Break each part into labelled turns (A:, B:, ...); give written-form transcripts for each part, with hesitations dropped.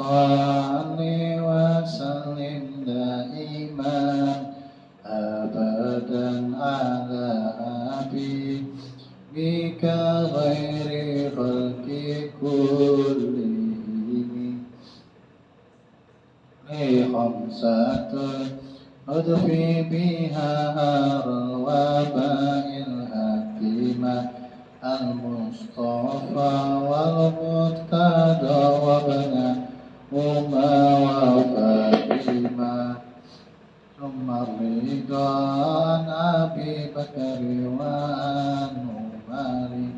A: salli wa sallim daiman abadan ala habibika ghairi khalqi kullihim khamsatun udfi biha al-waba'il hakimah al-mustafa wal-murtada wa bana wa fatimah thumma ridha an Abi Bakri wa an Umari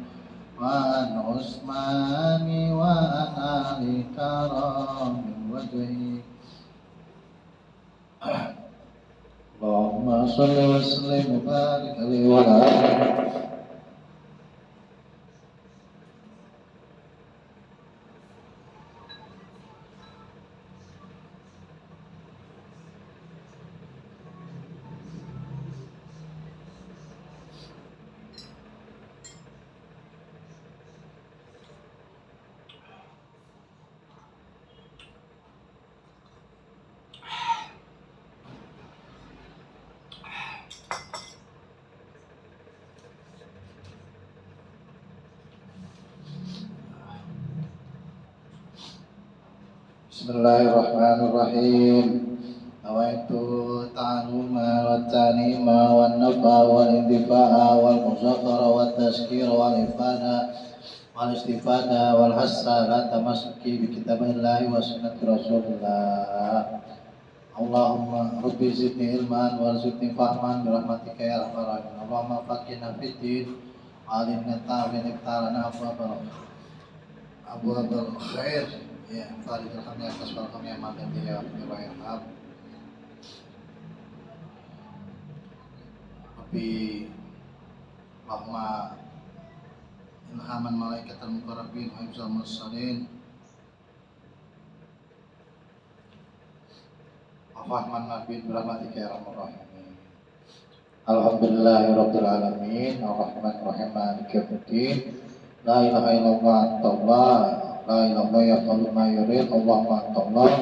A: wa an Usmani wa an Ali karami wajhi Allahumma salli wa sallim wa barik alaihi wa ala alihi. Bismillahirrahmanirrahim. Nawaitu ta'aluma wa ta'lima wa nafa wal intifa'a wal muzakkara wa tazkira wal ifada wal istifada wal hassa la tamassuki bi kitabillahi wa sunnati rasulillah. Allahumma rabbi zidni ilman warzuqni fahman bi rahmatika ya arhamar rahimin. Allahumma faqihna fid din wa alimna ta'wil ibtalana abwabul khair. Ya, Faridul Hamdi atas kami yang makan dia Firayahab. Tapi Allahumma ilhaman malaikat al-muqarrabin wa hifzal mursalin wa fahman nabiin birahmatika ya arhamar rahimin. Alhamdulillahirabbil alamin arrahmanir rahim maliki yaumiddin la ilaha illallah antallah la ilaha yaf'alu ma yurid Allahumma antallah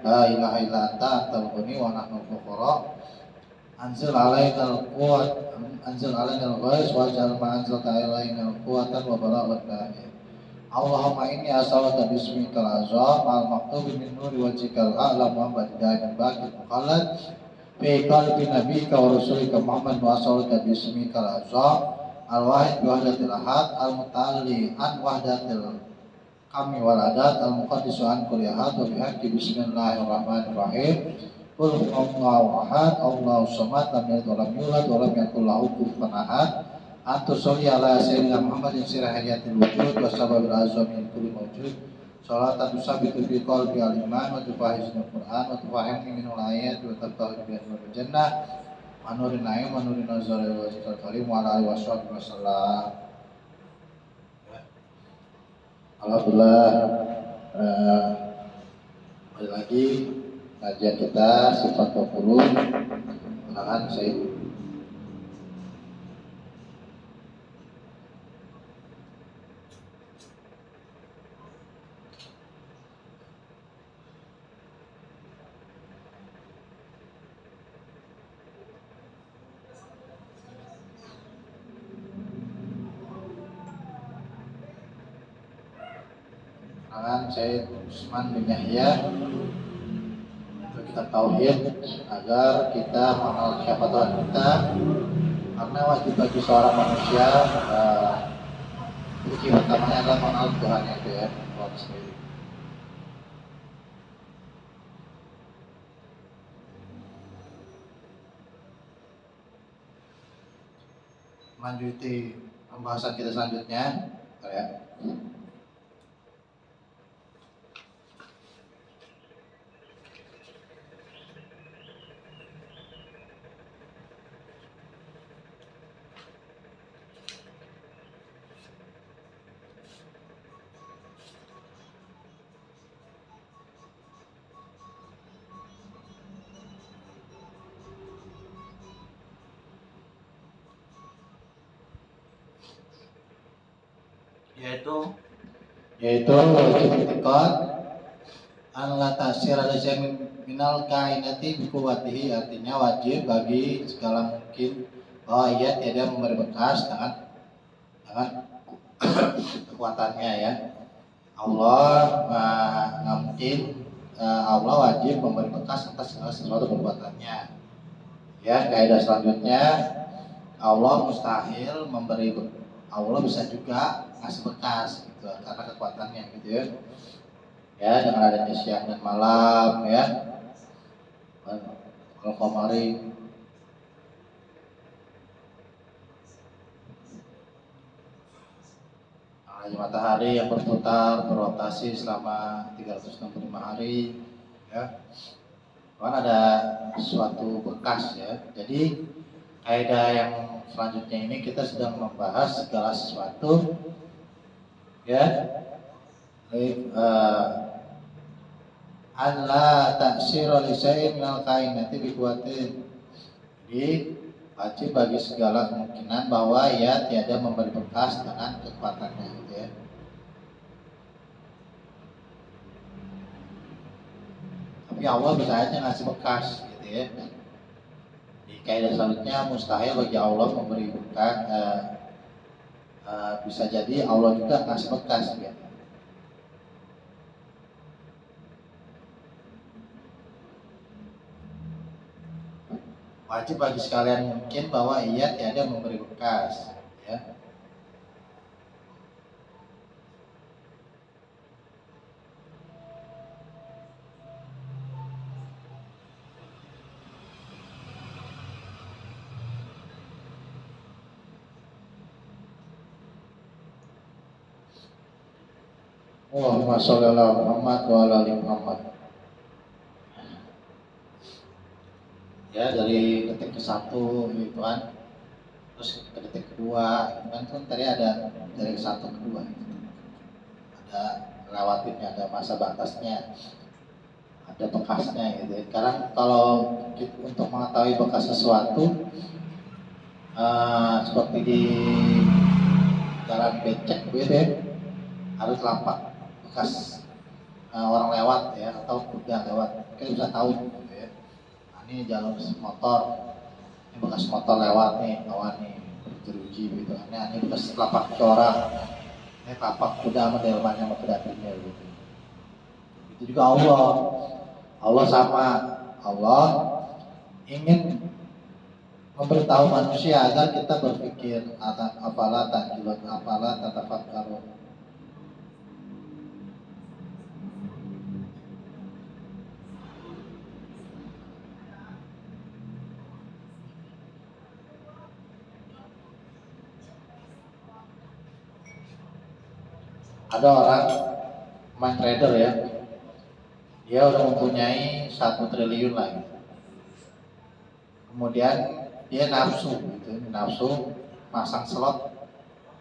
A: la ilaha illa anta antal ghani wa nahnu fuqara anzil alaina al-quwwat anzil alaina al-ghais waj'al ma anzalta alaina al-quwwatan wa balaghatan Allahumma inni as'aluka bismikal azam al-maktubi min nuri wajhikal a'la Muhammad dan baqil mukhallad fi qalbi nabiyyika wa rasulika Muhammad wa as'aluka bismikal azam al-wahid bi wahdatil ahad al-mutalli an wahdatil kami waladat al-muqaddisu an kuliahat wa bihaqqi bismillahirrahmanirrahim qul huwallahu ahad Allahu samad lam yalid wa lam yulad wa lam yakul lahu kufuwan ahad antu sholli ala sayyidina Muhammadin sirah hayatil wujud wa sababil azam min kulli mawjud salatan tusabitu fi qalbi al-iman wa tufahizul Qur'an wa tufahimni minul ayat wa tabtahil bi anwar jannah wa nurin na'im wa nurin nazar wa wajhil karim wa ala alihi wa sallam. Alhamdulillah, kembali lagi kajian kita sifat 20 ulangan Said. Said Usman bin Yahya untuk kita tauhid agar kita mengenal siapa Tuhan kita, karena wajib bagi seorang manusia kunci utamanya adalah mengenal Tuhan itu ya, Tuhan sendiri. Lanjuti pembahasan kita selanjutnya ya. yaitu wajib i'tiqad Allah tasir ada minal kainati bikuwatihi, artinya wajib bagi segala mungkin bahwa ia tidak memberi bekas dengan kekuatannya ya. Allah nggak mungkin, Allah wajib memberi bekas atas segala sesuatu perbuatannya. Ya, kaidah selanjutnya Allah mustahil memberi, Allah bisa juga ngasih bekas gitu karena kekuatannya gitu ya. Ya, dengan adanya siang dan malam ya. Kalau kemarin matahari yang berputar berotasi selama 365 hari ya, kan ada suatu bekas ya. Jadi kaidah yang selanjutnya ini kita sedang membahas segala sesuatu ya. Allah taksir li syai'in minal kainati biquwatin. Jadi wajib bagi segala kemungkinan bahwa ia tiada memberi bekas dengan kekuatannya gitu ya. Tapi Allah bisa aja ngasih bekas gitu ya. Di kaidah selanjutnya mustahil bagi Allah memberi bekas, bisa jadi Allah juga ngasih bekas ya. Wajib bagi sekalian mungkin bahwa ia tiada memberi bekas ya. Allahumma sholli ala Muhammad wa ala ali Muhammad. Ya, dari detik ke satu gitu kan, terus ke detik kedua kan tadi ada dari ke satu ke dua gitu. Ada lewatinnya, ada masa batasnya, ada bekasnya gitu. Sekarang kalau untuk mengetahui bekas sesuatu, seperti di jalan becek gitu ya, harus lapak bekas orang lewat ya, atau kuda lewat, kita bisa tahu gitu ya. Nah, ini jalur motor, ini bekas motor lewat nih, kawan nih berjeruji gitu. Nah, ini bekas lapak orang, ini lapak kuda sama delmannya sama pedatinya gitu. Itu juga Allah sama, Allah ingin memberitahu manusia agar kita berpikir, apalah ta'qilun, apalah tatafakkarun. Ada orang main trader ya, dia udah mempunyai 1 triliun lagi. Kemudian dia nafsu pasang slot,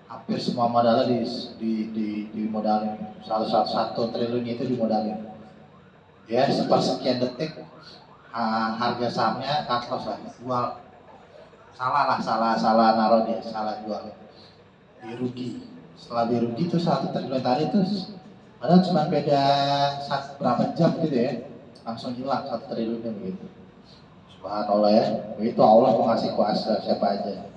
A: hampir semua modalnya di modalin, 1 triliun itu dimodalin. Ya, sepersekian detik harga sahamnya cut loss lah, jual. Salah naruh dia, salah jual. Dirugi. Setelah dirugi itu 1 triliun tadi itu padahal cuma beda berapa jam gitu ya, langsung hilang 1 triliunnya begitu. Subhanallah ya, itu Allah mengasih kuasa siapa aja.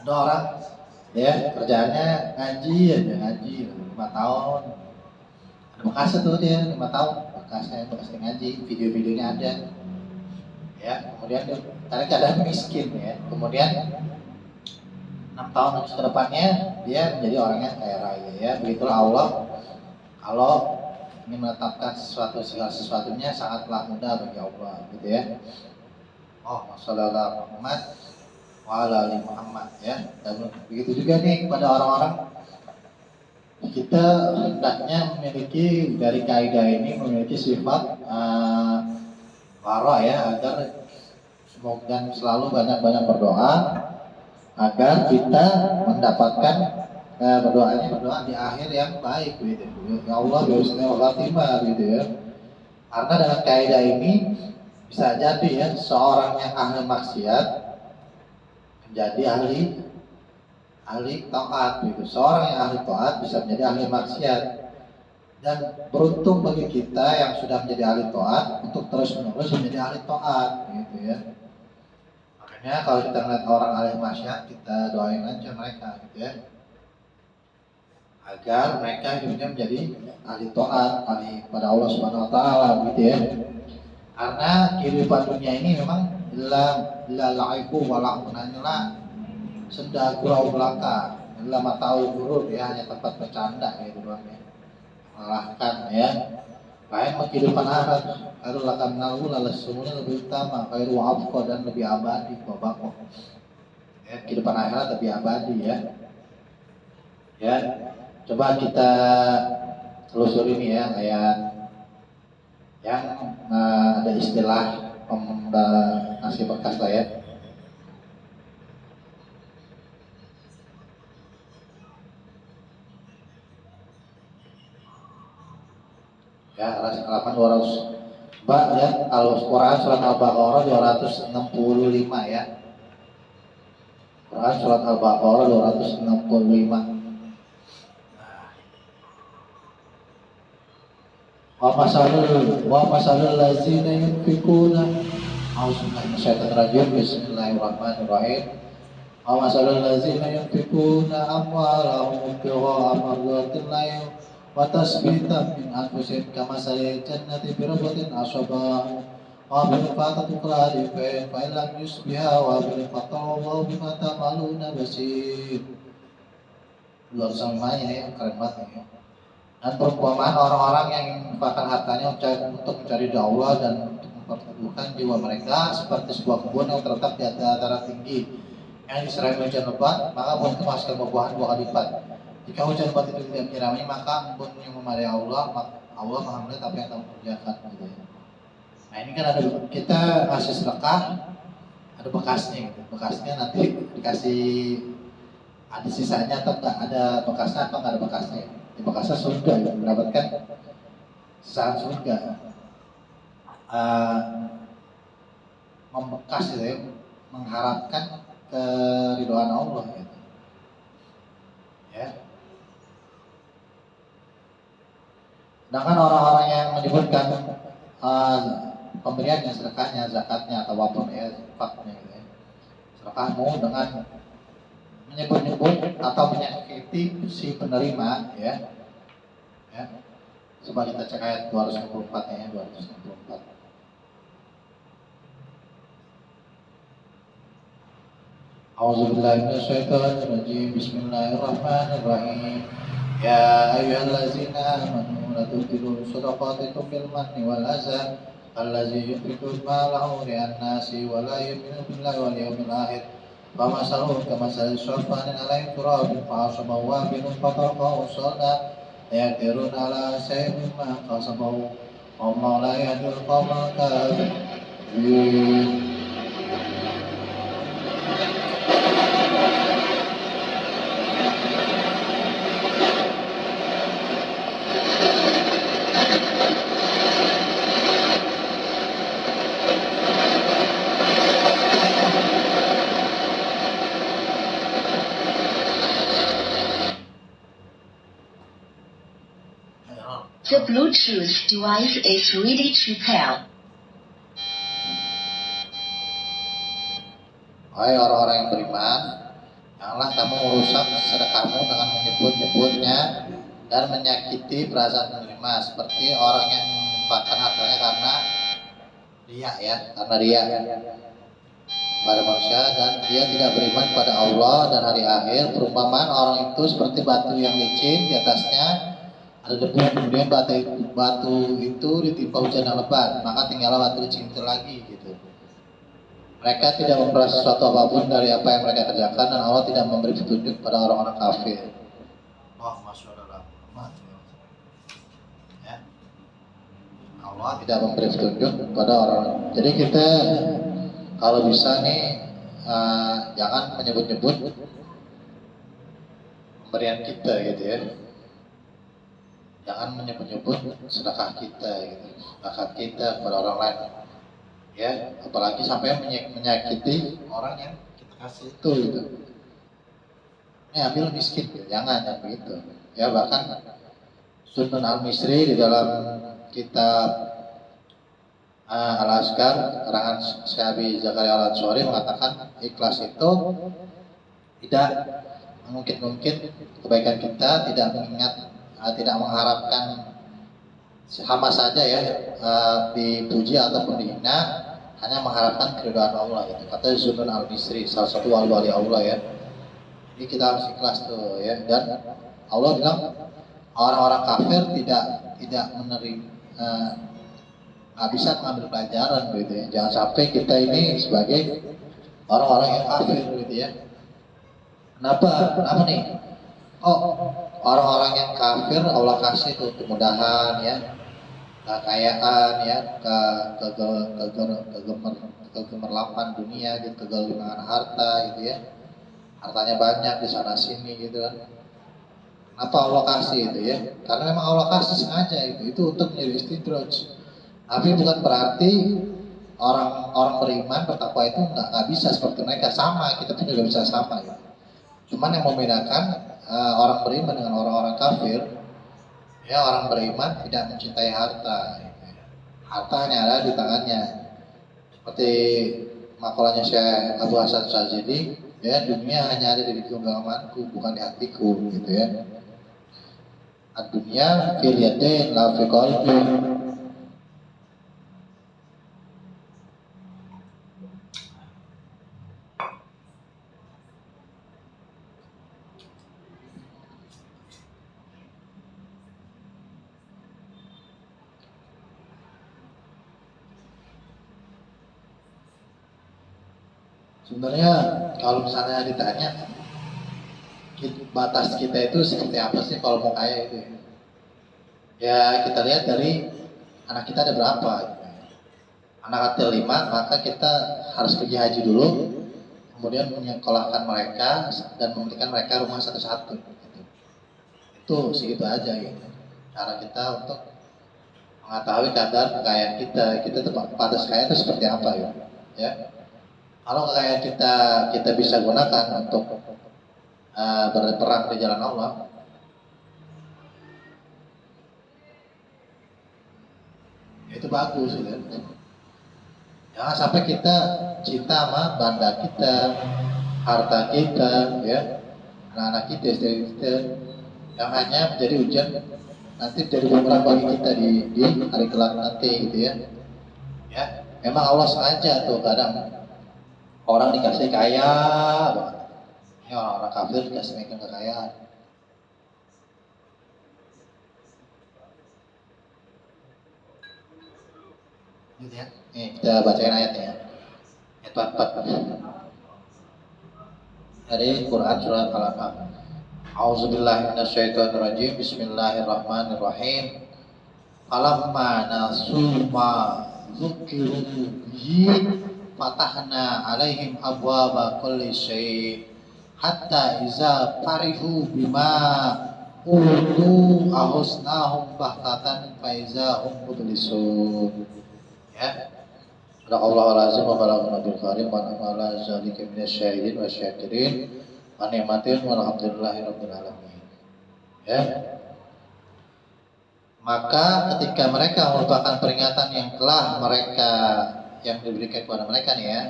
A: Ada orang ya kerjaannya ngaji 5 tahun, ada bekasnya tuh dia 5 tahun, bekasnya ngaji, video-videonya ada ya. Kemudian kadang-kadang miskin ya, kemudian 6 tahun ke depannya dia menjadi orangnya kaya raya ya. Begitulah Allah, kalau ingin menetapkan segala sesuatunya sangatlah mudah bagi Allah gitu ya. Sallallahu Muhammad wa ala ali Muhammad ya. Dan begitu juga nih kepada orang-orang, kita hendaknya memiliki dari kaidah ini memiliki sifat wara ya, agar semoga selalu banyak-banyak berdoa agar kita mendapatkan berdoa di akhir yang baik gitu. Ya Allah husnul khatimah gitu ya. Karena dengan kaidah ini bisa jadi ya seorang yang ahli maksiat menjadi ahli ahli taat gitu. Seorang yang ahli taat bisa menjadi ahli maksiat. Dan beruntung bagi kita yang sudah menjadi ahli taat untuk terus menerus menjadi ahli taat gitu ya. Makanya kalau kita melihat orang ahli maksiat, kita doain aja mereka gitu ya, agar mereka hidupnya menjadi ahli taat, ahli pada Allah Subhanahu wa taala gitu ya. Karena kehidupan dunia ini memang la laibu wa lahunanila senda gurau belaka, la mataul gurur ya, hanya tempat bercanda gitu doang ya. Melelahkan ya. Lain kehidupan akhirat, khairul laka minal ula, sesungguhnya lebih utama, khairul abqa dan lebih abadi, babako. Ya, kehidupan akhirat lebih abadi ya. Ya, coba kita telusuri ini ya, ayat yang ada istilah nasi bekas lah ya. Ya, halaman 200 Mbak ya, Al-Quran surat Al-Baqarah 265 ya. Quran surat Al-Baqarah 265. Wa masalul lazina yunfikuna A'udzubillahi minasyaitonir rajim. Bismillahirrahmanirrahim. Wa masalul lazina yunfikuna amwalahum ibtigha'a mardatillahi wa tasbitan min anfusihim kamasalil jannati birabwatin asabaha wa bil fatatu quladi fa illam yusbiha wa bil fatahu bima ta'maluna basir. Luar samanya ya, keren banget ya. Dan perumpamaan orang-orang yang menginfakkan hartanya untuk mencari Allah dan untuk memperteguhkan jiwa mereka seperti sebuah kebun yang terletak di antara tinggi yang diserai hujan lebat, maka kebun itu menghasilkan buah-buahan 2 kali lipat. Jika hujan lebat itu tidak menyirami, maka kebun yang memadai Allah, maka Allah maha melihat apa yang kamu kerjakan gitu ya. Nah ini kan ada, kita ngasih sedekah, ada bekasnya gitu. Bekasnya nanti dikasih, ada sisanya atau enggak, ada bekasnya atau enggak ada bekasnya. Di bekasnya surga ya, mendapatkan sisaan surga. Membekas gitu ya, mengharapkan keridhaan Allah gitu. Ya. Sedangkan orang-orang yang menyebutkan pemberiannya, sedekahnya, zakatnya atau apapun ya, infaknya gitu ya. Sedekahmu dengan menyebut-nyebut atau menyakiti si penerima ya. Ya. Coba kita cek ayat 264 ya, 264. A'udzubillahi minasyaitonir rajim. Bismillahirrahmanirrahim. Ya ayyuhallazina amanu la tubtilu shadaqatikum bil manni wal adza allazi yunfiqu malahu ri'an nasi wa la yu'minu billahi wal yawmil akhir. Famasaluhu kamathali syafanin 'alaihi turabun fa'asabahu wabilun fatarakahu salda yaqdiruna 'ala shay'in mimma kasabahu wallahu la yahdil qawmal kafirin.
B: The Bluetooth device is ready to pair.
A: Hai orang-orang yang beriman, janganlah kamu merusak sedekahmu dengan menyebut-nyebutnya dan menyakiti perasaan penerima, seperti orang yang menginfakkan hartanya karena riya ya, karena riya pada manusia dan dia tidak beriman pada Allah dan hari akhir. Perumpamaan orang itu seperti batu yang licin, di atasnya ada debu, kemudian batu itu ditimpa hujan yang lebat, maka tinggallah batu licin itu lagi gitu. Mereka tidak memperoleh sesuatu apapun dari apa yang mereka kerjakan, dan Allah tidak memberi petunjuk pada orang-orang kafir. Ya. Allah tidak memberi petunjuk pada orang. Jadi kita kalau bisa nih jangan menyebut-nyebut pemberian kita gitu ya. Jangan menyebut-nyebut sedekah kita gitu, sedekah kita kepada orang lain ya, apalagi sampai menyakiti orang yang kita kasih itu gitu. ini ambil miskin, jangan begitu. Ya bahkan Sunan Al-Misri di dalam kitab Al-Azkar karangan Syekh Zakaria Al-Ansori mengatakan ikhlas itu tidak mungkin kebaikan kita, tidak mengingat, tidak mengharapkan sama saja ya dipuji ataupun dihina, hanya mengharapkan keridhaan Allah itu. Kata Sunan Al-Misri, salah satu wali Allah ya. Jadi kita harus ikhlas tuh ya. Dan Allah bilang orang-orang kafir tidak menerima, nggak bisa mengambil pelajaran gitu ya. Jangan sampai kita ini sebagai orang-orang yang kafir gitu ya. Kenapa nih? Oh, orang-orang yang kafir Allah kasih tuh kemudahan ya, kekayaan ya, kegemerlapan dunia gitu, kegelimangan harta gitu ya. Hartanya banyak di sana sini gitu kan. Kenapa Allah kasih itu ya? Karena memang Allah kasih sengaja itu untuk menjadi istidraj. Tapi bukan berarti orang beriman bertakwa itu nggak bisa seperti mereka, sama, kita pun juga bisa sama ya. Cuman yang membedakan orang beriman dengan orang-orang kafir, ya orang beriman tidak mencintai harta. Harta hanya ada di tangannya. Seperti makalahnya Syekh Abu Hasan Syadzili, ya dunia hanya ada di genggamanku, bukan di hatiku, gitu ya. Ad-dunya fil yadain la fi qalbi. Sebenarnya kalau misalnya ditanya batas kita itu seperti apa sih kalau mau kaya itu ya, kita lihat dari anak kita ada berapa. Anak ada 5, maka kita harus pergi haji dulu, kemudian menyekolahkan mereka dan memberikan mereka rumah satu-satu gitu. Itu segitu aja gitu cara kita untuk mengetahui kadar kekayaan kita batas kaya itu seperti apa ya. Kalau kekayaan kita bisa gunakan untuk berperang di jalan Allah, itu bagus ya. Jangan sampai kita cinta sama banda kita, harta kita, ya, anak-anak kita, istri kita, yang hanya menjadi ujian nanti jadi bumerang bagi kita di hari kelak nanti gitu ya. Ya, memang Allah sengaja tuh kadang orang dikasih kaya banget. Ini orang-orang kafir dikasih megang kekayaan. Gitu ya. Nih, kita bacain ayatnya. Ayat 44. Dari Quran surat Al-An'am. A'udzubillahi minasyaitonirrajim. Bismillahirrahmanirrahim. Falamma nasu ma dzukiru bihi fatahna alaihim abwaba kulli syai' hatta iza farihu bima utu ahusnahum bahtatan faizahum mublisun. Ya, Sadaqallahul azim wa balaghana bil karim wa na'ala zalika minasyahidin wa syakirin wa ni'matin walhamdulillahi rabbil alamin. Ya. Maka ketika mereka merupakan peringatan yang telah mereka yang diberikan kepada mereka nih ya,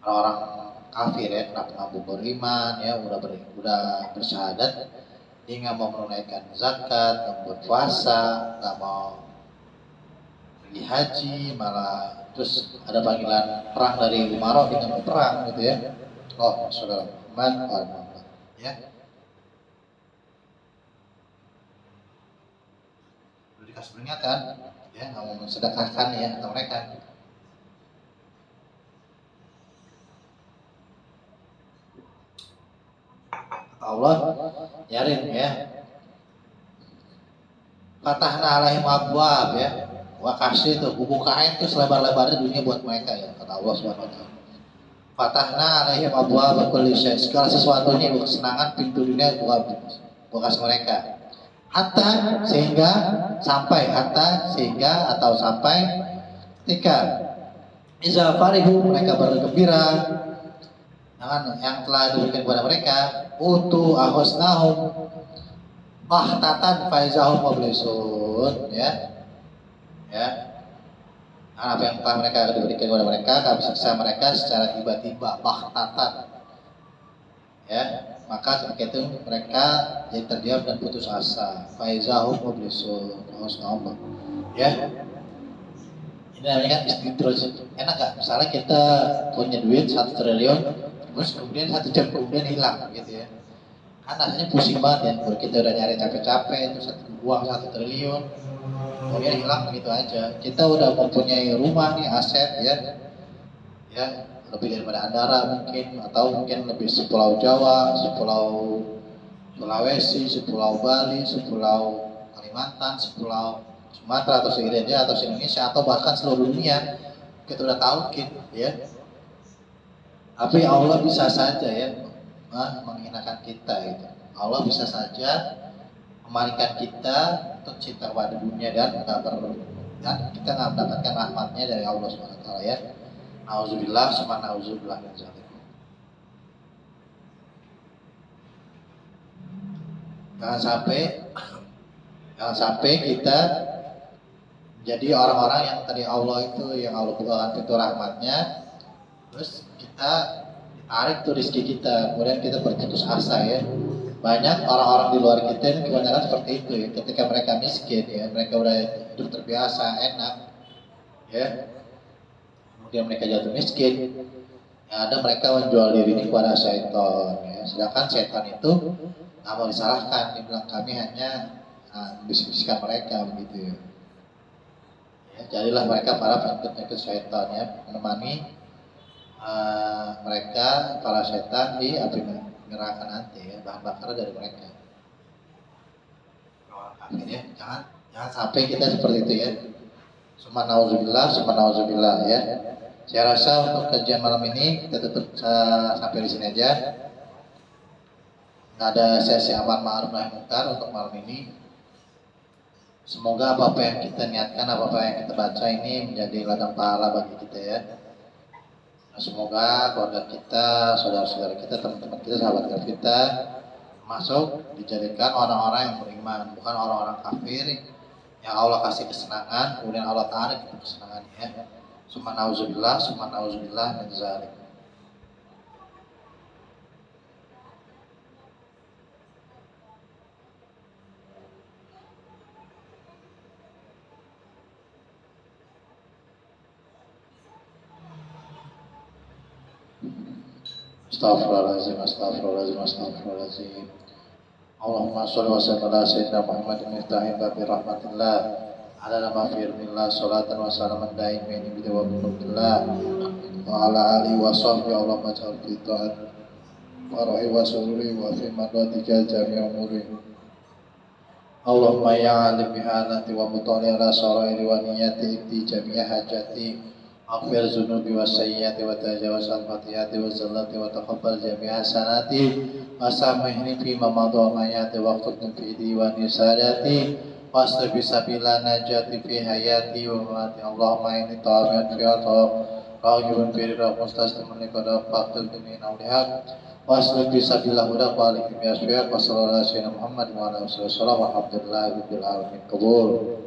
A: orang-orang kafir ya, kenapa nggak beriman ya, udah bersyahadat, dia nggak mau menunaikan zakat, nggak mau puasa, nggak mau pergi haji, malah terus ada panggilan perang dari Umar, kita mau perang gitu ya. Oh, saudara Muhammad, ya. Udah dikasih peringatan, ya nggak mau mensedekahkan ya atau mereka. Allah nyarin ya. Fatahna alaihim abwab ya. Wa kasih tuh bukain tuh selebar-lebarnya dunia buat mereka ya, kata Allah Subhanahu wa taala. Fatahna alaihim abwab kulli syai'. Segala sesuatunya kesenangan pintu dunia buka mereka. Hatta sampai ketika iza farihu mereka bergembira yang telah diberikan kepada mereka utu ahosnahum bahtatan faizahum mublisun ya. Nah, apa yang telah mereka diberikan kepada mereka kami siksa mereka secara tiba-tiba bahtatan ya, maka ketika itu mereka jadi terdiam dan putus asa faizahum mublisun ahosnahum ya. Ini namanya kan istidraj. Enak gak? Misalnya kita punya duit 1 triliun, terus kemudian 1 jam kemudian hilang gitu ya. Kan rasanya pusing banget ya, kalau kita udah nyari capek-capek, terus uang 1 triliun, kemudian hilang begitu aja. Kita udah mempunyai rumah nih, aset ya lebih daripada Andara mungkin, atau mungkin lebih sepulau Jawa, sepulau Sulawesi, sepulau Bali, sepulau Kalimantan, sepulau Sumatera atau se-Indonesia atau se-Indonesia atau bahkan seluruh dunia kita udah tahu gitu ya. Tapi Allah bisa saja ya menghinakan kita gitu. Allah bisa saja memalingkan kita untuk cinta kepada dunia dan kita nggak mendapatkan rahmatnya dari Allah SWT ya. Nauzubillah, summa nauzubillah min dzalik. Jangan sampai kita jadi orang-orang yang tadi Allah itu yang Allah bukakan pintu rahmatnya, terus kita ditarik tuh rezeki kita, kemudian kita berputus asa ya. Banyak orang-orang di luar kita ini kebanyakan seperti itu ya. Ketika mereka miskin ya, mereka udah hidup terbiasa enak ya, kemudian mereka jatuh miskin, yang ada mereka menjual diri ini kepada syaitan ya. Sedangkan syaitan itu nggak mau disalahkan, dia bilang kami hanya bisik-bisikan mereka begitu ya. Jadilah mereka para pengikut syaitan ya, menemani mereka para setan di api neraka nanti ya, bahan bakar dari mereka. Orang kafir ya, jangan sampai kita seperti itu ya. Summa nauzubillah ya. Saya rasa untuk kajian malam ini kita tutup sampai di sini aja. Nggak ada sesi amar ma'ruf nahi munkar untuk malam ini. Semoga apa yang kita niatkan, apa yang kita baca ini menjadi ladang pahala bagi kita ya. Nah, semoga keluarga kita, saudara-saudara kita, teman-teman kita, sahabat kita masuk dijadikan orang-orang yang beriman, bukan orang-orang kafir yang Allah kasih kesenangan, kemudian Allah tarik itu kesenangannya. Summa nauzubillah min dzalik. Astagfirullahaladzim. Allahumma sholli wa sallim ala sayyidina Muhammadin miftahil babi rahmatillah ala ma fi ilmillah salatan wa salaman daimin bi tawabbillah wa ala alihi wa sahbihi Allahumma ja'al fi ta'at wa rahi wa sururi wa fi madwatika jami'a umuri. Allahumma ya alim bihalati wa mutali ala sarairi wa niyati ibti jami'a hajati aghfir zunubi wa sayyati wa tajawaz al-fatihati wa zallati wa taqabbal jami'a hasanati wa samihni fi ma madha mayati wa aqtubni fi diwani sadati wa astabi sabila najati fi hayati wa mamati. Allahumma inni ta'amin fi atab raghibun fi ridha mustaslimun liqada faqtul min awliya wa astabi sabila huda wa alihi bi asfiya wa sallallahu alaihi wa sallam Muhammad wa ala alihi wa sallam walhamdulillahi rabbil alamin. Qabul.